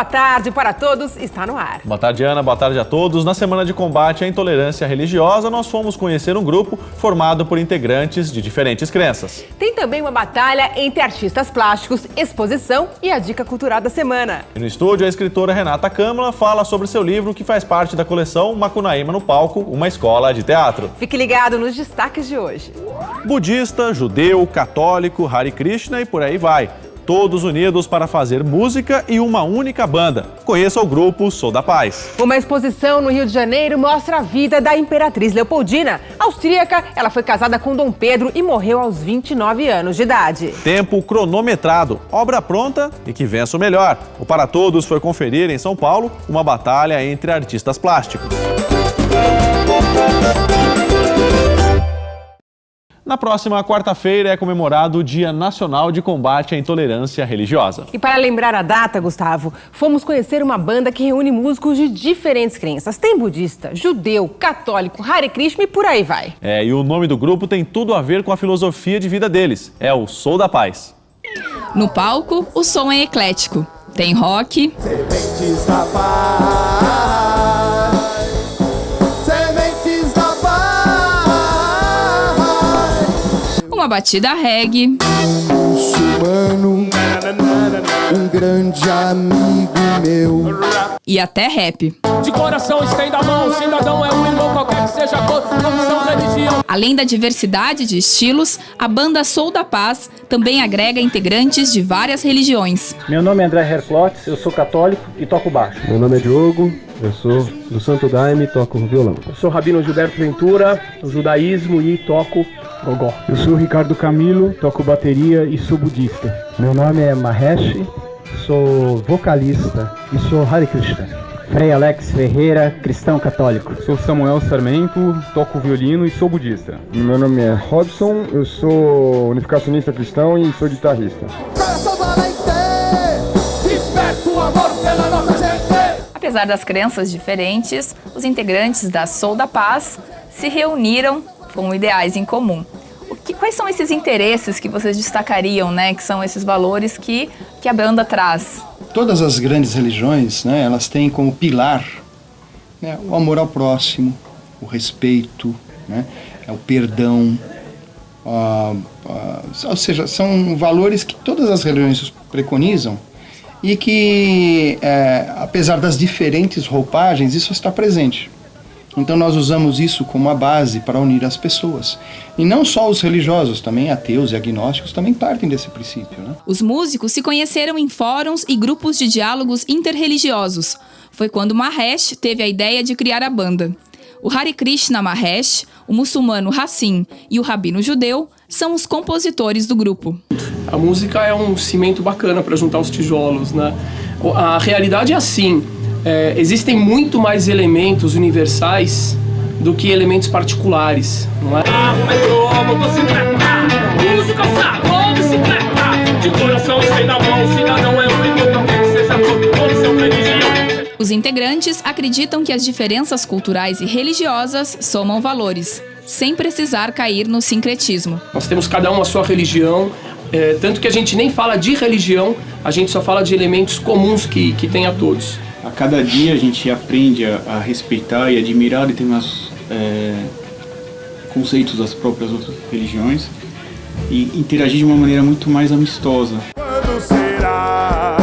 Tarde para Todos está no ar. Boa tarde, Ana. Boa tarde a todos. Na semana de combate à intolerância religiosa, nós fomos conhecer um grupo formado por integrantes de diferentes crenças. Tem também uma batalha entre artistas plásticos, exposição e a dica cultural da semana. E no estúdio, a escritora Renata Câmara fala sobre seu livro que faz parte da coleção Macunaíma no Palco, uma escola de teatro. Fique ligado nos destaques de hoje. Budista, judeu, católico, Hare Krishna e por aí vai. Todos unidos para fazer música e uma única banda. Conheça o grupo Sou da Paz. Uma exposição no Rio de Janeiro mostra a vida da Imperatriz Leopoldina. Austríaca, ela foi casada com Dom Pedro e morreu aos 29 anos de idade. Tempo cronometrado, obra pronta e que vença o melhor. O Para Todos foi conferir em São Paulo uma batalha entre artistas plásticos. Na próxima quarta-feira é comemorado o Dia Nacional de Combate à Intolerância Religiosa. E para lembrar a data, Gustavo, fomos conhecer uma banda que reúne músicos de diferentes crenças. Tem budista, judeu, católico, Hare Krishna e por aí vai. E o nome do grupo tem tudo a ver com a filosofia de vida deles. É o Sou da Paz. No palco, o som é eclético. Tem rock, Sementes da paz, sementes da paz. uma batida reggae, Muçulmano, um grande amigo meu. e até rap. De coração estenda a mão, cidadão é um irmão, qualquer que seja a cor, profissão, religião. Além da diversidade de estilos, a banda Sou da Paz também agrega integrantes de várias religiões. Meu nome é André Herklotz, eu sou católico e toco baixo. Meu nome é Diogo, eu sou do Santo Daime e toco violão. Eu sou Rabino Gilberto Ventura, do judaísmo e toco gogó. Eu sou Ricardo Camilo, toco bateria e sou budista. Meu nome é Mahesh, sou vocalista e sou Hare Krishna. Frei Alex Ferreira, cristão católico. Sou Samuel Sarmento, toco violino e sou budista. Meu nome é Robson, eu sou unificacionista cristão e sou guitarrista. Apesar das crenças diferentes, os integrantes da Sou da Paz se reuniram com ideais em comum. Quais são esses interesses que vocês destacariam, né? Que são esses valores que a banda traz? Todas as grandes religiões, né, elas têm como pilar, né, o amor ao próximo, o respeito, né, o perdão, ou seja, são valores que todas as religiões preconizam e que, apesar das diferentes roupagens, isso está presente. Então nós usamos isso como a base para unir as pessoas. E não só os religiosos, também ateus e agnósticos também partem desse princípio, né? Os músicos se conheceram em fóruns e grupos de diálogos interreligiosos. Foi quando Mahesh teve a ideia de criar a banda. O Hare Krishna Mahesh, o muçulmano Hassim e o rabino judeu são os compositores do grupo. A música é um cimento bacana para juntar os tijolos, né? A realidade é assim. Existem muito mais elementos universais do que elementos particulares, não é? Os integrantes acreditam que as diferenças culturais e religiosas somam valores, sem precisar cair no sincretismo. Nós temos cada um a sua religião, tanto que a gente nem fala de religião, a gente só fala de elementos comuns que tem a todos. A cada dia a gente aprende a respeitar e admirar determinados conceitos das próprias outras religiões e interagir de uma maneira muito mais amistosa. Quando será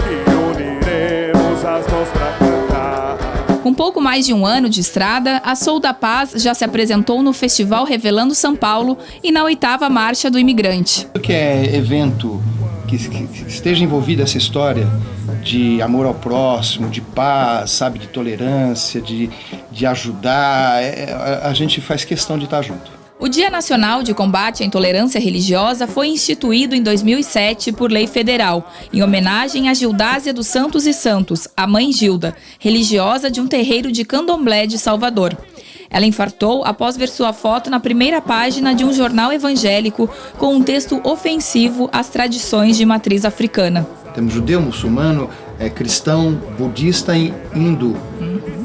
que uniremos as mãos pra cantar? Com pouco mais de um ano de estrada, a Sou da Paz já se apresentou no Festival Revelando São Paulo e na 8ª Marcha do Imigrante. O que é evento que esteja envolvido essa história de amor ao próximo, de paz, sabe, de tolerância, de ajudar, a gente faz questão de estar junto. O Dia Nacional de Combate à Intolerância Religiosa foi instituído em 2007 por lei federal, em homenagem a Gildásia dos Santos e Santos, a mãe Gilda, religiosa de um terreiro de Candomblé de Salvador. Ela infartou após ver sua foto na primeira página de um jornal evangélico com um texto ofensivo às tradições de matriz africana. Temos judeu, muçulmano, cristão, budista e hindu.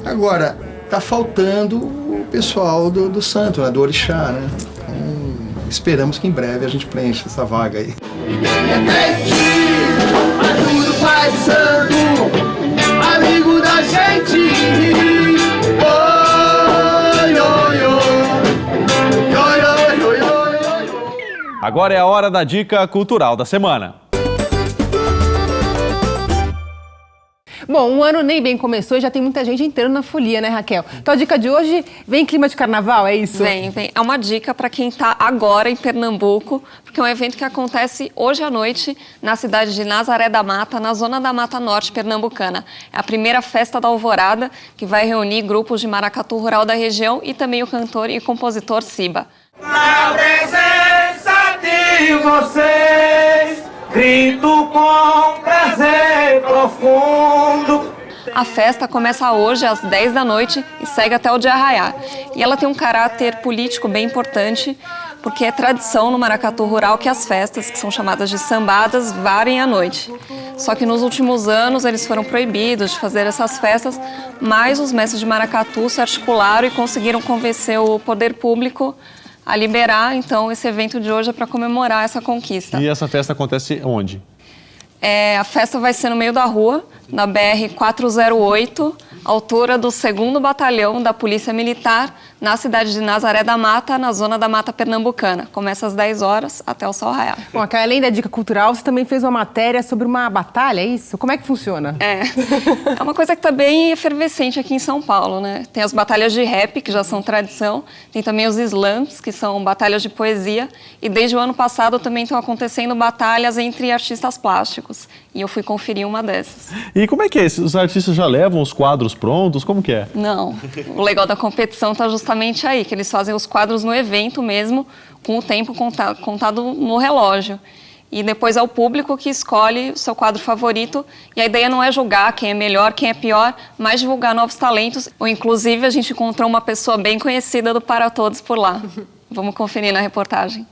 Agora, tá faltando o pessoal do santo, do orixá, né? Então, esperamos que em breve a gente preencha essa vaga aí. pai santo, amigo da gente. Oi, oi, oi, oi, oi, oi, oi. Agora é a hora da dica cultural da semana. Bom, o ano nem bem começou e já tem muita gente entrando na folia, né, Raquel? Então a dica de hoje vem clima de carnaval, é isso? Vem. É uma dica para quem está agora em Pernambuco, porque é um evento que acontece hoje à noite na cidade de Nazaré da Mata, na zona da Mata Norte pernambucana. É a primeira festa da Alvorada, que vai reunir grupos de maracatu rural da região e também o cantor e compositor Siba. Na presença de vocês, grito com prazer profundo. A festa começa hoje às 10 da noite e segue até o dia raiar. E ela tem um caráter político bem importante, porque é tradição no maracatu rural que as festas, que são chamadas de sambadas, varem à noite. Só que nos últimos anos eles foram proibidos de fazer essas festas, mas os mestres de maracatu se articularam e conseguiram convencer o poder público a liberar. Então esse evento de hoje é para comemorar essa conquista. E essa festa acontece onde? A festa vai ser no meio da rua, na BR-408, altura do 2º Batalhão da Polícia Militar, na cidade de Nazaré da Mata, na zona da Mata Pernambucana. Começa às 10 horas até o sol raiar. Bom, além da dica cultural, você também fez uma matéria sobre uma batalha, é isso? Como é que funciona? É uma coisa que está bem efervescente aqui em São Paulo, né? Tem as batalhas de rap, que já são tradição, tem também os slams, que são batalhas de poesia, e desde o ano passado também estão acontecendo batalhas entre artistas plásticos. E eu fui conferir uma dessas. E como é que é? Os artistas já levam os quadros prontos? Como que é? Não. O legal da competição está justamente aí, que eles fazem os quadros no evento mesmo, com o tempo contado no relógio. E depois é o público que escolhe o seu quadro favorito. E a ideia não é julgar quem é melhor, quem é pior, mas divulgar novos talentos. Ou, inclusive, a gente encontrou uma pessoa bem conhecida do Para Todos por lá. Vamos conferir na reportagem.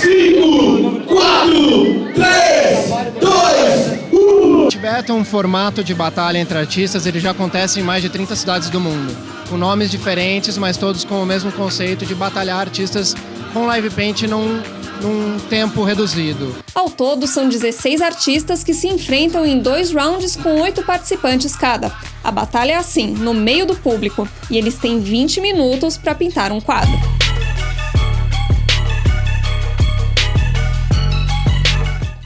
5, 4, 3, 2, 1. O Tibete é um formato de batalha entre artistas, ele já acontece em mais de 30 cidades do mundo, com nomes diferentes, mas todos com o mesmo conceito de batalhar artistas com live paint num tempo reduzido. Ao todo, são 16 artistas que se enfrentam em 2 rounds com 8 participantes cada. A batalha é assim, no meio do público, e eles têm 20 minutos para pintar um quadro.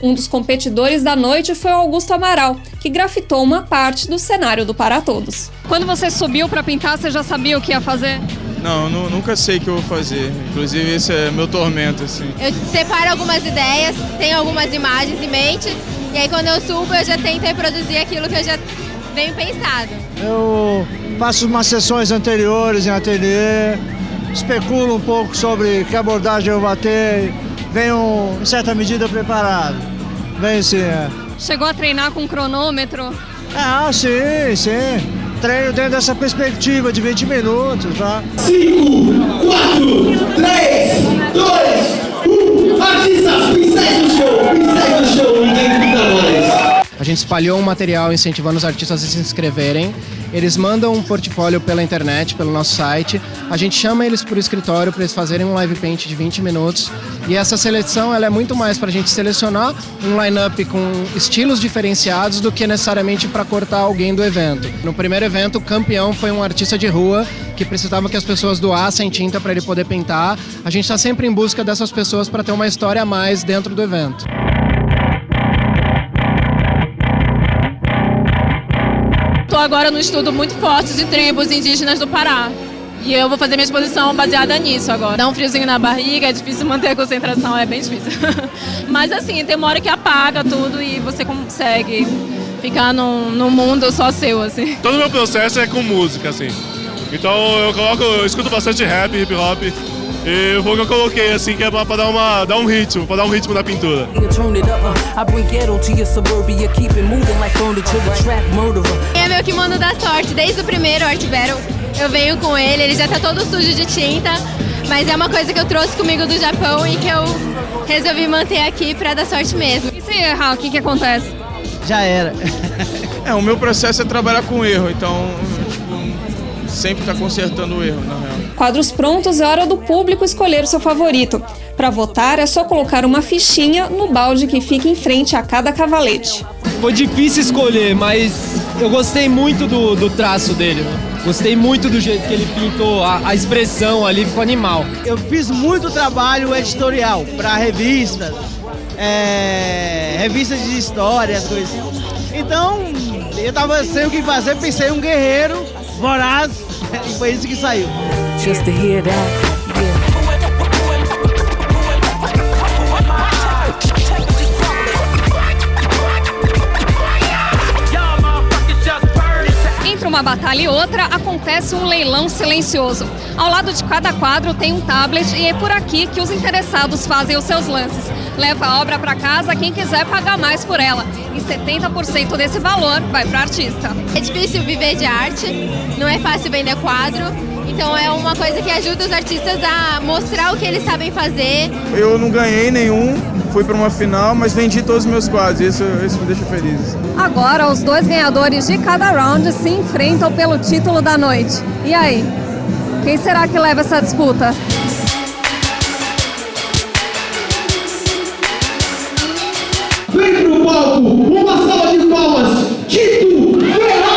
Um dos competidores da noite foi o Augusto Amaral, que grafitou uma parte do cenário do Para Todos. Quando você subiu para pintar, você já sabia o que ia fazer? Não, nunca sei o que eu vou fazer. Inclusive, esse é meu tormento, assim. Eu separo algumas ideias, tenho algumas imagens em mente, e aí quando eu subo, eu já tento reproduzir aquilo que eu já venho pensado. Eu faço umas sessões anteriores em ateliê, especulo um pouco sobre que abordagem eu vou ter, venho, em certa medida, preparado. Bem, sim, Chegou a treinar com cronômetro? Ah, sim. Treino dentro dessa perspectiva de 20 minutos, tá? 5, 4, 3, 2, 1. Artistas, pincéis do show, ninguém grita mais. A gente espalhou um material incentivando os artistas a se inscreverem. Eles mandam um portfólio pela internet, pelo nosso site. A gente chama eles para o escritório para eles fazerem um live paint de 20 minutos. E essa seleção ela é muito mais para a gente selecionar um line-up com estilos diferenciados do que necessariamente para cortar alguém do evento. No primeiro evento, o campeão foi um artista de rua que precisava que as pessoas doassem tinta para ele poder pintar. A gente está sempre em busca dessas pessoas para ter uma história a mais dentro do evento. Estou agora no estudo muito forte de tribos indígenas do Pará. E eu vou fazer minha exposição baseada nisso agora. Dá um friozinho na barriga, é difícil manter a concentração, é bem difícil. Mas assim, tem uma hora que apaga tudo e você consegue ficar num mundo só seu, assim. Todo o meu processo é com música, assim. Então eu escuto bastante rap, hip hop. E foi o que eu coloquei, assim, que é pra dar um ritmo na pintura. É meu kimono da sorte, desde o primeiro Art Battle. Eu venho com ele já tá todo sujo de tinta, mas é uma coisa que eu trouxe comigo do Japão e que eu resolvi manter aqui pra dar sorte mesmo. E se errar, o que acontece? Já era. O meu processo é trabalhar com erro, então sempre tá consertando o erro, na real. Quadros prontos, é hora do público escolher o seu favorito. Para votar é só colocar uma fichinha no balde que fica em frente a cada cavalete. Foi difícil escolher, mas eu gostei muito do traço dele. Gostei muito do jeito que ele pintou, a expressão ali ficou animal. Eu fiz muito trabalho editorial para revistas, revistas de história, as coisas. Então, eu tava sem o que fazer, pensei em um guerreiro voraz e foi isso que saiu. Just to hear that, yeah. Entre uma batalha e outra, acontece um leilão silencioso. Ao lado de cada quadro tem um tablet e é por aqui que os interessados fazem os seus lances. Leva a obra para casa quem quiser pagar mais por ela. E 70% desse valor vai para o artista. É difícil viver de arte, não é fácil vender quadro. Então é uma coisa que ajuda os artistas a mostrar o que eles sabem fazer. Eu não ganhei nenhum, fui para uma final, mas vendi todos os meus quadros, isso me deixa feliz. Agora, os 2 ganhadores de cada round se enfrentam pelo título da noite. E aí? Quem será que leva essa disputa? Vem pro palco, uma salva de palmas, Tito Ferrara!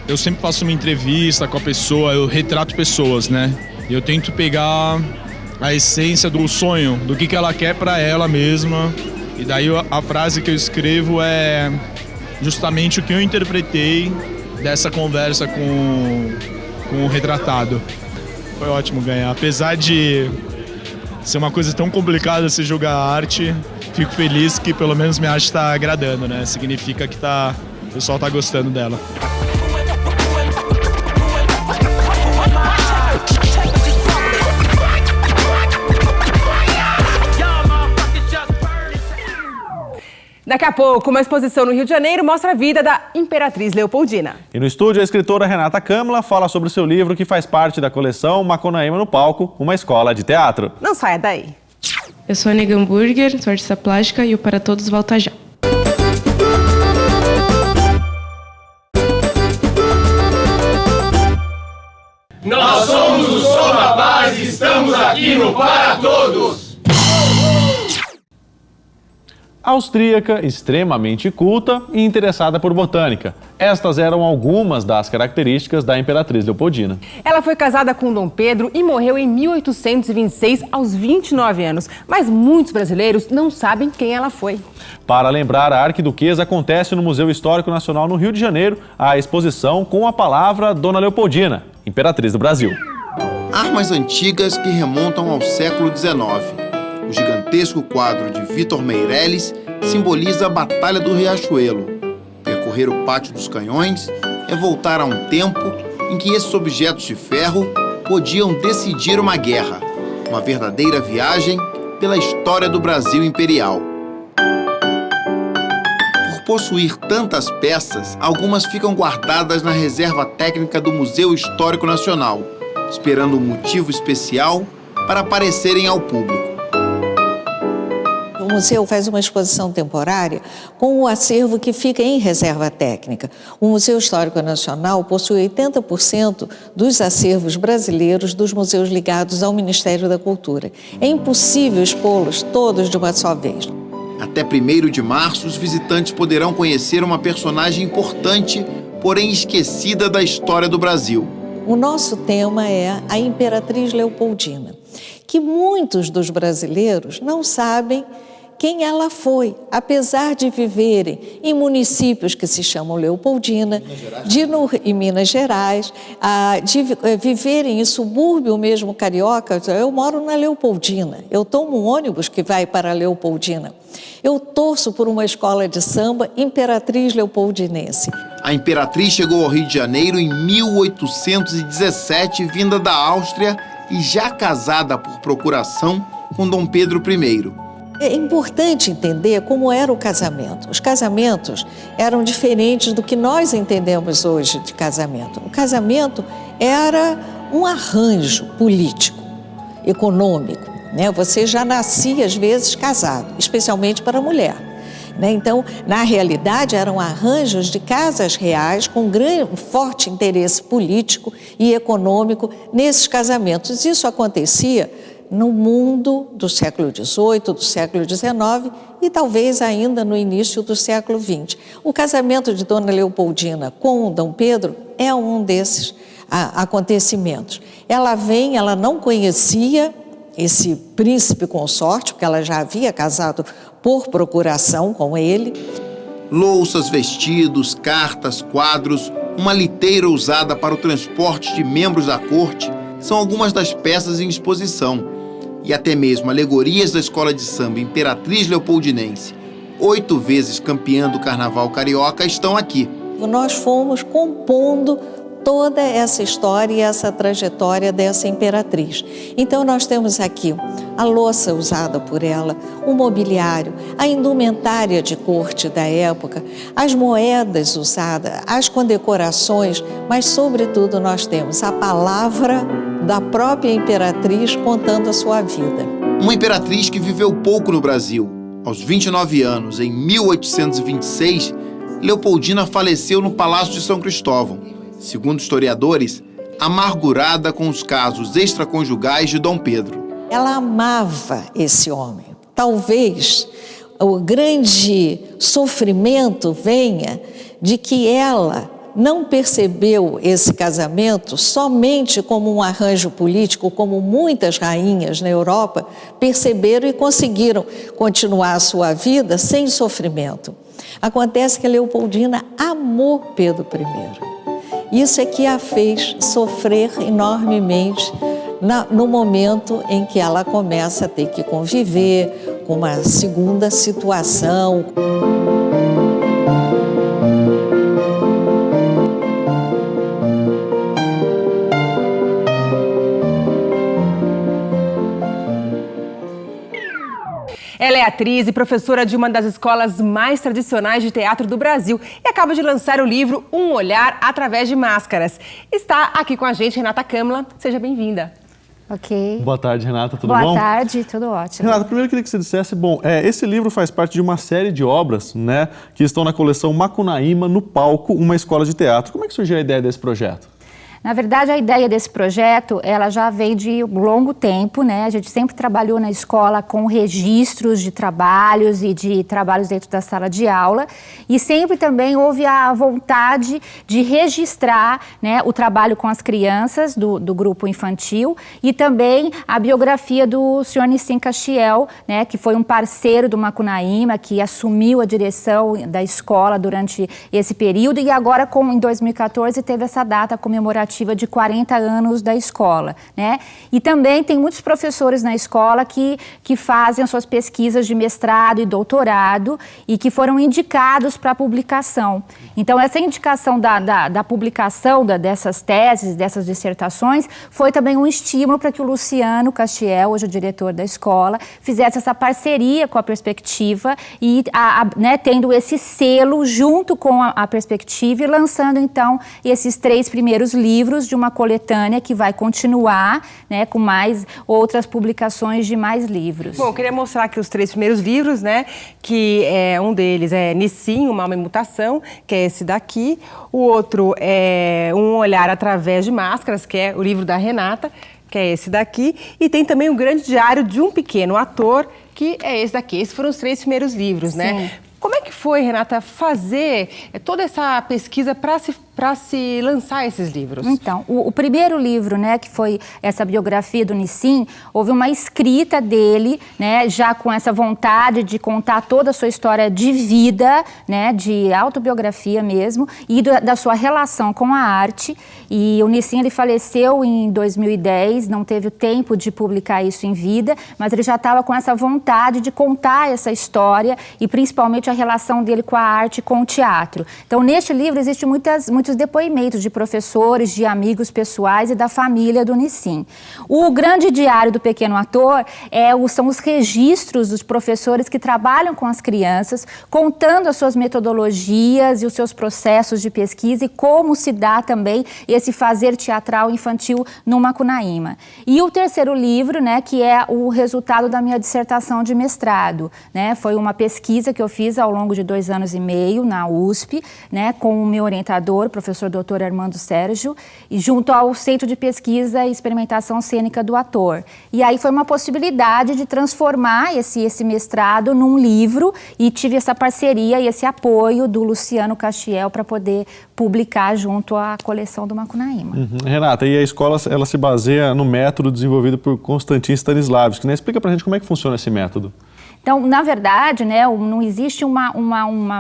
Eu sempre faço uma entrevista com a pessoa, eu retrato pessoas, né? Eu tento pegar a essência do sonho, do que ela quer pra ela mesma. E daí a frase que eu escrevo é justamente o que eu interpretei dessa conversa com o retratado. Foi ótimo ganhar. Apesar de ser uma coisa tão complicada se julgar arte, fico feliz que pelo menos minha arte está agradando, né? Significa que o pessoal tá gostando dela. Daqui a pouco, uma exposição no Rio de Janeiro mostra a vida da Imperatriz Leopoldina. E no estúdio, a escritora Renata Câmara fala sobre o seu livro que faz parte da coleção Macunaíma no Palco, uma escola de teatro. Não saia daí. Eu sou a Nega Hamburger, sou artista plástica e o Para Todos volta já. Nós somos o Som da Base, estamos aqui no Para Todos! Austríaca, extremamente culta e interessada por botânica. Estas eram algumas das características da Imperatriz Leopoldina. Ela foi casada com Dom Pedro e morreu em 1826, aos 29 anos. Mas muitos brasileiros não sabem quem ela foi. Para lembrar a arquiduquesa, acontece no Museu Histórico Nacional no Rio de Janeiro a exposição com a palavra Dona Leopoldina, Imperatriz do Brasil. Armas antigas que remontam ao século XIX. O gigantesco quadro de Vitor Meirelles simboliza a Batalha do Riachuelo. Percorrer o Pátio dos Canhões é voltar a um tempo em que esses objetos de ferro podiam decidir uma guerra. Uma verdadeira viagem pela história do Brasil imperial. Por possuir tantas peças, algumas ficam guardadas na reserva técnica do Museu Histórico Nacional, esperando um motivo especial para aparecerem ao público. O museu faz uma exposição temporária com o acervo que fica em reserva técnica. O Museu Histórico Nacional possui 80% dos acervos brasileiros dos museus ligados ao Ministério da Cultura. É impossível expô-los todos de uma só vez. Até 1º de março, os visitantes poderão conhecer uma personagem importante, porém esquecida da história do Brasil. O nosso tema é a Imperatriz Leopoldina, que muitos dos brasileiros não sabem quem ela foi, apesar de viverem em municípios que se chamam Leopoldina, em Minas Gerais, de viverem em subúrbio mesmo carioca. Eu moro na Leopoldina, eu tomo um ônibus que vai para Leopoldina. Eu torço por uma escola de samba Imperatriz Leopoldinense. A Imperatriz chegou ao Rio de Janeiro em 1817, vinda da Áustria e já casada por procuração com Dom Pedro I. É importante entender como era o casamento. Os casamentos eram diferentes do que nós entendemos hoje de casamento. O casamento era um arranjo político, econômico, né? Você já nascia, às vezes, casado, especialmente para a mulher. né? Então, na realidade, eram arranjos de casas reais com forte interesse político e econômico nesses casamentos. Isso acontecia no mundo do século XVIII, do século XIX e talvez ainda no início do século XX. O casamento de Dona Leopoldina com o Dom Pedro é um desses acontecimentos. Ela não conhecia esse príncipe consorte, porque ela já havia casado por procuração com ele. Louças, vestidos, cartas, quadros, uma liteira usada para o transporte de membros da corte são algumas das peças em exposição. E até mesmo alegorias da escola de samba Imperatriz Leopoldinense, 8 vezes campeã do Carnaval Carioca, estão aqui. Nós fomos compondo toda essa história e essa trajetória dessa imperatriz. Então nós temos aqui a louça usada por ela, o mobiliário, a indumentária de corte da época, as moedas usadas, as condecorações, mas sobretudo nós temos a palavra da própria imperatriz contando a sua vida. Uma imperatriz que viveu pouco no Brasil. Aos 29 anos, em 1826, Leopoldina faleceu no Palácio de São Cristóvão. Segundo historiadores, amargurada com os casos extraconjugais de Dom Pedro. Ela amava esse homem. Talvez o grande sofrimento venha de que ela não percebeu esse casamento somente como um arranjo político, como muitas rainhas na Europa perceberam e conseguiram continuar a sua vida sem sofrimento. Acontece que a Leopoldina amou Pedro I. Isso é que a fez sofrer enormemente no momento em que ela começa a ter que conviver com uma segunda situação. Ela é atriz e professora de uma das escolas mais tradicionais de teatro do Brasil e acaba de lançar o livro Um Olhar Através de Máscaras. Está aqui com a gente Renata Câmara. Seja bem-vinda. Ok. Boa tarde, Renata. Tudo bom? bom? Boa tarde, tudo ótimo. Renata, primeiro eu queria que você dissesse, esse livro faz parte de uma série de obras, né, que estão na coleção Macunaíma, no Palco, uma escola de teatro. Como é que surgiu a ideia desse projeto? Na verdade, a ideia desse projeto, ela já veio de longo tempo, né? A gente sempre trabalhou na escola com registros de trabalhos e de trabalhos dentro da sala de aula e sempre também houve a vontade de registrar, né, o trabalho com as crianças do grupo infantil e também a biografia do senhor Nissim Castiel, né, que foi um parceiro do Macunaíma, que assumiu a direção da escola durante esse período e agora, em 2014, teve essa data comemorativa de 40 anos da escola, né? E também tem muitos professores na escola que fazem as suas pesquisas de mestrado e doutorado e que foram indicados para publicação. Então, essa indicação da publicação dessas teses, dessas dissertações, foi também um estímulo para que o Luciano Castiel, hoje o diretor da escola, fizesse essa parceria com a Perspectiva e né, tendo esse selo junto com a Perspectiva e lançando, então, esses 3 primeiros livros de uma coletânea que vai continuar, né, com mais outras publicações de mais livros. Bom, eu queria mostrar aqui os 3 primeiros livros, né, que um deles é Nissim, Uma Alma em Mutação, que é esse daqui. O outro é Um Olhar Através de Máscaras, que é o livro da Renata, que é esse daqui. E tem também O Grande Diário de um Pequeno Ator, que é esse daqui. Esses foram os 3 primeiros livros, né? Como é que foi, Renata, fazer toda essa pesquisa para se lançar esses livros? Então, o primeiro livro, né, que foi essa biografia do Nissim, houve uma escrita dele, né, já com essa vontade de contar toda a sua história de vida, né, de autobiografia mesmo, e da sua relação com a arte. E o Nissim, ele faleceu em 2010, não teve o tempo de publicar isso em vida, mas ele já estava com essa vontade de contar essa história e principalmente a relação dele com a arte e com o teatro. Então, neste livro existem muitos muitos depoimentos de professores, de amigos pessoais e da família do Nissim. O grande diário do pequeno ator são os registros dos professores que trabalham com as crianças, contando as suas metodologias e os seus processos de pesquisa e como se dá também esse fazer teatral infantil no Macunaíma. E o terceiro livro, né, que é o resultado da minha dissertação de mestrado, né, foi uma pesquisa que eu fiz ao longo de 2 anos e meio na USP, né, com o meu orientador, o professor Dr. Armando Sérgio, e junto ao Centro de Pesquisa e Experimentação Cênica do Ator. E aí foi uma possibilidade de transformar esse mestrado num livro e tive essa parceria e esse apoio do Luciano Castiel para poder publicar junto à coleção do Macunaíma. Renata, e a escola ela se baseia no método desenvolvido por Konstantin Stanislavski, né? Explica pra gente como é que funciona esse método. Então, na verdade, né, não existe uma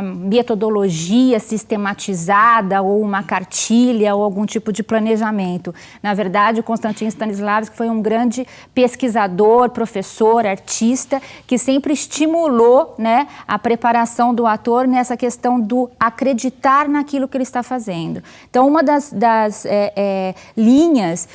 metodologia sistematizada ou uma cartilha ou algum tipo de planejamento. Na verdade, o Konstantin Stanislavski foi um grande pesquisador, professor, artista, que sempre estimulou, né, a preparação do ator nessa questão do acreditar naquilo que ele está fazendo. Então, uma das linhas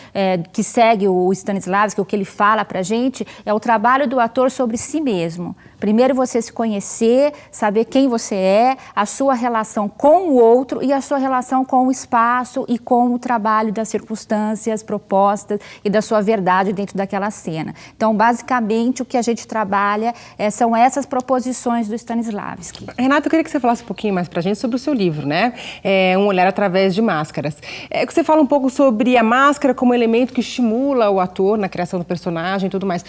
que segue o Stanislavski, o que ele fala pra gente, é o trabalho do ator sobre si mesmo. Primeiro você se conhecer, saber quem você é, a sua relação com o outro e a sua relação com o espaço e com o trabalho das circunstâncias propostas e da sua verdade dentro daquela cena. Então, basicamente, o que a gente trabalha são essas proposições do Stanislavski. Renata, eu queria que você falasse um pouquinho mais pra gente sobre o seu livro, né? Um olhar através de máscaras. Que você fala um pouco sobre a máscara como elemento que estimula o ator na criação do personagem e tudo mais.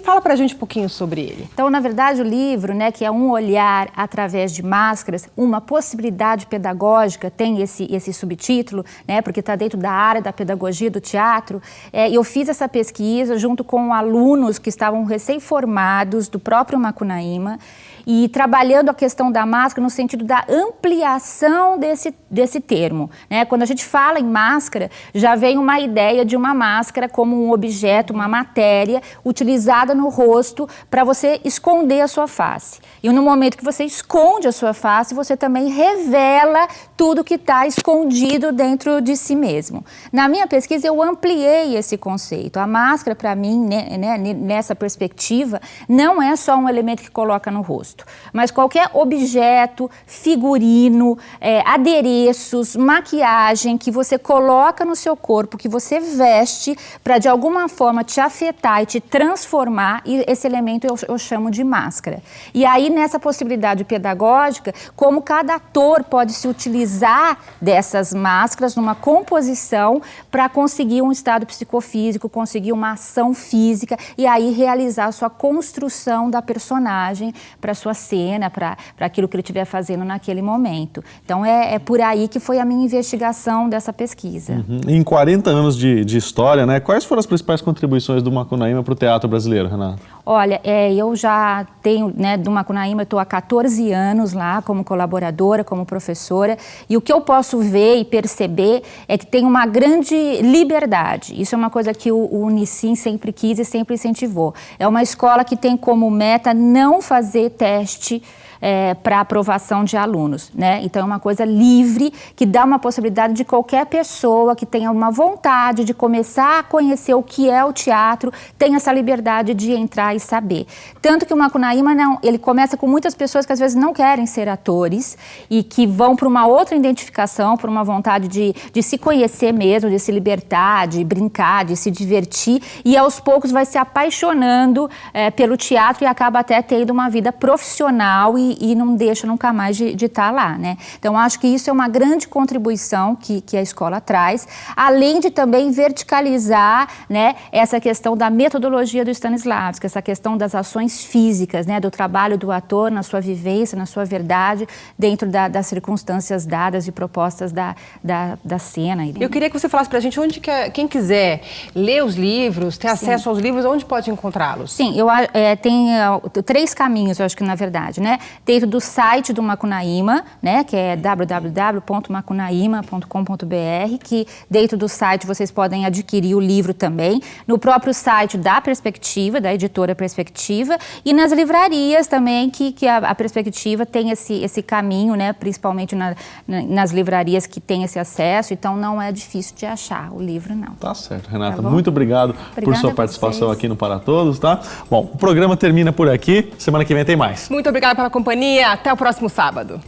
Fala pra gente um pouquinho sobre ele. Então, na verdade, o livro, né, que é um olhar através de máscaras, uma possibilidade pedagógica, tem esse subtítulo, né, porque está dentro da área da pedagogia do teatro. Eu fiz essa pesquisa junto com alunos que estavam recém-formados do próprio Macunaíma e trabalhando a questão da máscara no sentido da ampliação desse termo, né? Quando a gente fala em máscara, já vem uma ideia de uma máscara como um objeto, uma matéria utilizada no rosto para você esconder a sua face. E no momento que você esconde a sua face, você também revela tudo que está escondido dentro de si mesmo. Na minha pesquisa, eu ampliei esse conceito. A máscara, para mim, né, nessa perspectiva, não é só um elemento que coloca no rosto, mas qualquer objeto, figurino, adereços, maquiagem que você coloca no seu corpo, que você veste para de alguma forma te afetar e te transformar, e esse elemento eu chamo de máscara. E aí nessa possibilidade pedagógica, como cada ator pode se utilizar dessas máscaras numa composição para conseguir um estado psicofísico, conseguir uma ação física e aí realizar a sua construção da personagem para sua cena, para aquilo que ele estiver fazendo naquele momento. Então, é por aí que foi a minha investigação dessa pesquisa. Em 40 anos de história, né, quais foram as principais contribuições do Macunaíma para o teatro brasileiro, Renata? Olha, eu já tenho, né, do Macunaíma, eu estou há 14 anos lá como colaboradora, como professora, e o que eu posso ver e perceber é que tem uma grande liberdade. Isso é uma coisa que o Nissim sempre quis e sempre incentivou. É uma escola que tem como meta não fazer teste para aprovação de alunos, né? Então é uma coisa livre, que dá uma possibilidade de qualquer pessoa que tenha uma vontade de começar a conhecer o que é o teatro, tem essa liberdade de entrar e saber. Tanto que o Macunaíma, ele começa com muitas pessoas que às vezes não querem ser atores e que vão para uma outra identificação, por uma vontade de se conhecer mesmo, de se libertar, de brincar, de se divertir, e aos poucos vai se apaixonando pelo teatro e acaba até tendo uma vida profissional e não deixa nunca mais de estar lá, né? Então, acho que isso é uma grande contribuição que a escola traz, além de também verticalizar, né, essa questão da metodologia do Stanislavski, essa questão das ações físicas, né, do trabalho do ator na sua vivência, na sua verdade, dentro das circunstâncias dadas e propostas da cena. Eu queria que você falasse pra gente onde quem quiser ler os livros, ter acesso aos livros, onde pode encontrá-los? Sim, tem 3 caminhos, eu acho que na verdade, né? dentro do site do Macunaíma, né, que é www.macunaíma.com.br, que dentro do site vocês podem adquirir o livro também, no próprio site da Perspectiva, da editora Perspectiva, e nas livrarias também, que a Perspectiva tem esse caminho, né, principalmente nas livrarias que tem esse acesso, então não é difícil de achar o livro, não. Tá certo, Renata. Tá muito obrigado por sua participação aqui no Para Todos, tá? Bom, o programa termina por aqui. Semana que vem tem mais. Muito obrigada pela companhia. Até o próximo sábado.